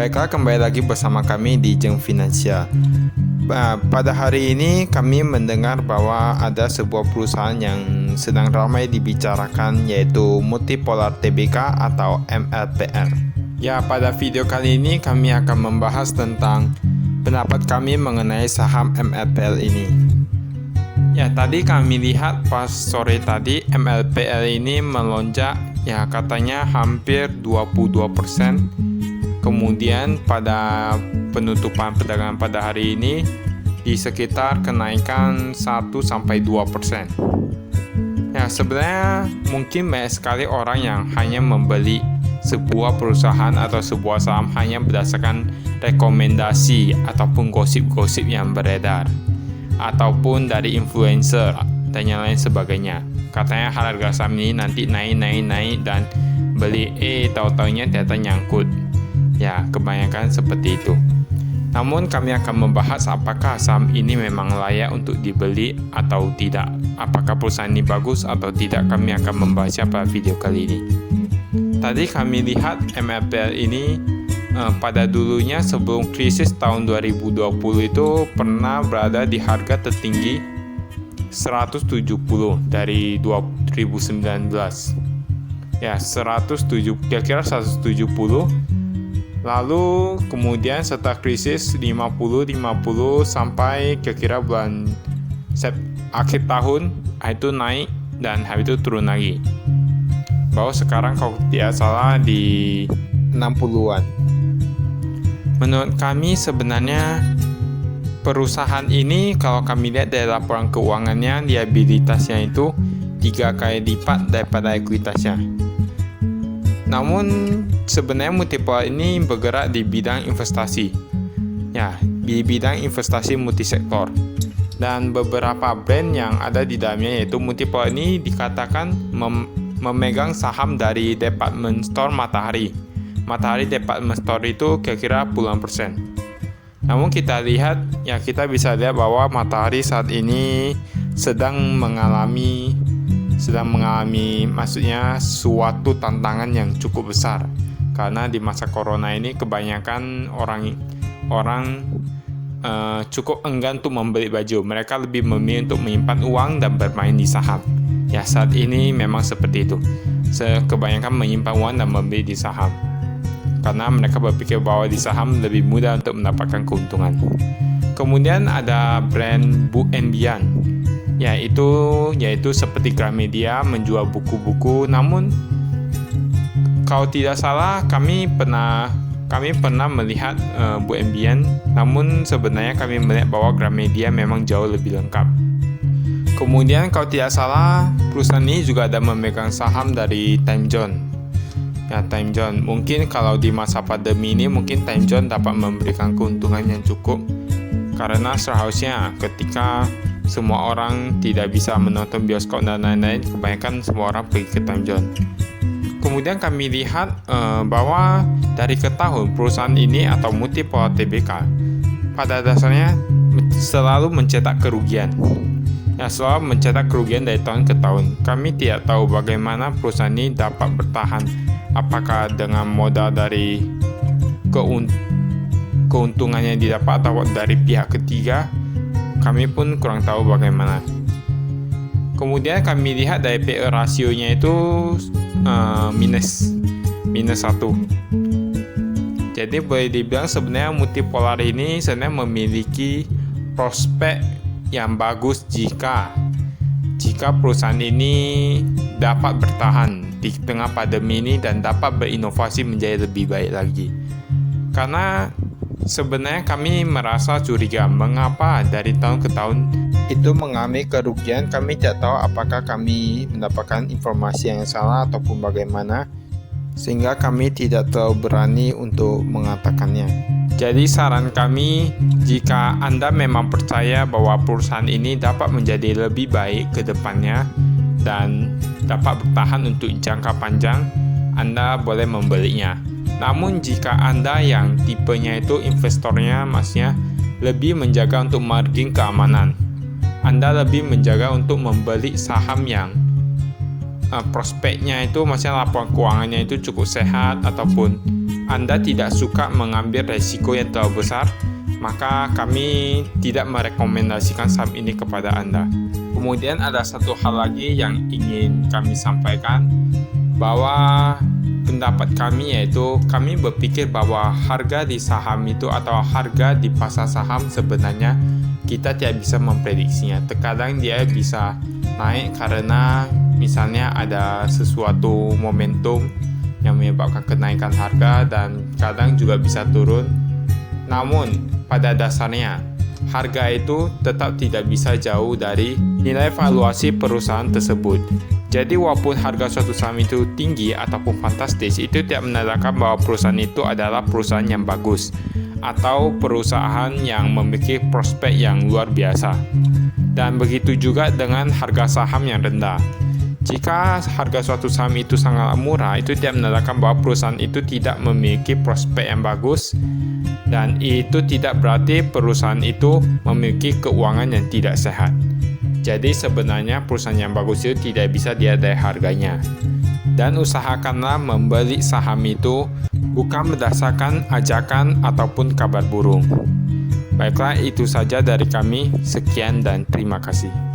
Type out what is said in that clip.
Baiklah, kembali lagi bersama kami di Jeng Finansial. Pada hari ini kami mendengar bahwa ada sebuah perusahaan yang sedang ramai dibicarakan, yaitu Multipolar Tbk atau MLPR. Ya, pada video kali ini kami akan membahas tentang pendapat kami mengenai saham MLPR ini. Ya, tadi kami lihat pas sore tadi MLPR ini melonjak, ya katanya hampir 22%. Kemudian pada penutupan perdagangan pada hari ini di sekitar kenaikan 1-2%. Ya, sebenarnya mungkin banyak sekali orang yang hanya membeli sebuah perusahaan atau sebuah saham hanya berdasarkan rekomendasi ataupun gosip-gosip yang beredar, ataupun dari influencer dan yang lain sebagainya. Katanya harga saham ini nanti naik dan beli, tahu-taunya ternyata nyangkut. Ya, kebanyakan seperti itu. Namun kami akan membahas apakah saham ini memang layak untuk dibeli atau tidak. Apakah perusahaan ini bagus atau tidak, kami akan membahasnya pada video kali ini. Tadi kami lihat MLPR ini pada dulunya sebelum krisis tahun 2020 itu pernah berada di harga tertinggi 170 dari 2019. Ya, kira-kira 170. Lalu kemudian setelah krisis 50 sampai kira-kira bulan akhir tahun itu naik dan habis itu turun lagi. Bahwa sekarang kalau tidak salah di 60-an. Menurut kami sebenarnya perusahaan ini kalau kami lihat dari laporan keuangannya, liabilitasnya itu 3 kali lipat daripada ekuitasnya. Namun sebenarnya Multipolar ini bergerak di bidang investasi. Ya, di bidang investasi multisektor. Dan beberapa brand yang ada di dalamnya, yaitu Multipolar ini dikatakan memegang saham dari department store Matahari. Matahari department store itu kira-kira puluhan persen. Namun kita lihat, ya kita bisa lihat bahwa Matahari saat ini sedang mengalami maksudnya suatu tantangan yang cukup besar, karena di masa corona ini kebanyakan orang cukup enggan untuk membeli baju. Mereka lebih memilih untuk menyimpan uang dan bermain di saham. Ya, saat ini memang seperti itu. Kebanyakan menyimpan uang dan membeli di saham karena mereka berpikir bahwa di saham lebih mudah untuk mendapatkan keuntungan. Kemudian ada brand Book & Beyond. Yaitu seperti Gramedia menjual buku-buku. Namun kalau tidak salah kami pernah melihat Book & Beyond. Namun sebenarnya kami melihat bahwa Gramedia memang jauh lebih lengkap. Kemudian kalau tidak salah perusahaan ini juga ada memegang saham dari Time Zone. Ya, Time Zone mungkin kalau di masa pandemi ini mungkin Time Zone dapat memberikan keuntungan yang cukup, karena seharusnya ketika semua orang tidak bisa menonton bioskop dan lain-lain, kebanyakan semua orang pergi ke Time Zone. Kemudian kami lihat bahwa dari ke tahun perusahaan ini atau Multipolar Tbk pada dasarnya selalu mencetak kerugian. Ya, selalu mencetak kerugian dari tahun ke tahun. Kami tidak tahu bagaimana perusahaan ini dapat bertahan. Apakah dengan modal dari keuntungannya didapat atau dari pihak ketiga? Kami pun kurang tahu bagaimana. Kemudian kami lihat dari PE rasionya itu minus 1. Jadi boleh dibilang sebenarnya Multipolar ini sebenarnya memiliki prospek yang bagus jika perusahaan ini dapat bertahan di tengah pandemi ini dan dapat berinovasi menjadi lebih baik lagi. Karena sebenarnya kami merasa curiga mengapa dari tahun ke tahun itu mengalami kerugian. Kami tidak tahu apakah kami mendapatkan informasi yang salah ataupun bagaimana, sehingga kami tidak terlalu berani untuk mengatakannya. Jadi saran kami, jika Anda memang percaya bahwa perusahaan ini dapat menjadi lebih baik ke depannya dan dapat bertahan untuk jangka panjang, Anda boleh membelinya. Namun jika Anda yang tipenya itu investornya maksudnya lebih menjaga untuk margin keamanan, Anda lebih menjaga untuk membeli saham yang prospeknya itu maksudnya laporan keuangannya itu cukup sehat ataupun Anda tidak suka mengambil resiko yang terlalu besar, maka kami tidak merekomendasikan saham ini kepada Anda. Kemudian ada satu hal lagi yang ingin kami sampaikan, bahwa pendapat kami yaitu kami berpikir bahwa harga di saham itu atau harga di pasar saham sebenarnya kita tidak bisa memprediksinya. Terkadang dia bisa naik karena misalnya ada sesuatu momentum yang menyebabkan kenaikan harga, dan kadang juga bisa turun. Namun pada dasarnya harga itu tetap tidak bisa jauh dari nilai valuasi perusahaan tersebut. Jadi walaupun harga suatu saham itu tinggi ataupun fantastis, itu tidak menandakan bahwa perusahaan itu adalah perusahaan yang bagus atau perusahaan yang memiliki prospek yang luar biasa. Dan begitu juga dengan harga saham yang rendah. Jika harga suatu saham itu sangat murah, itu tidak menandakan bahwa perusahaan itu tidak memiliki prospek yang bagus, dan itu tidak berarti perusahaan itu memiliki keuangan yang tidak sehat. Jadi sebenarnya perusahaan yang bagus itu tidak bisa dilihat dari harganya. Dan usahakanlah membeli saham itu bukan berdasarkan ajakan ataupun kabar burung. Baiklah, itu saja dari kami. Sekian dan terima kasih.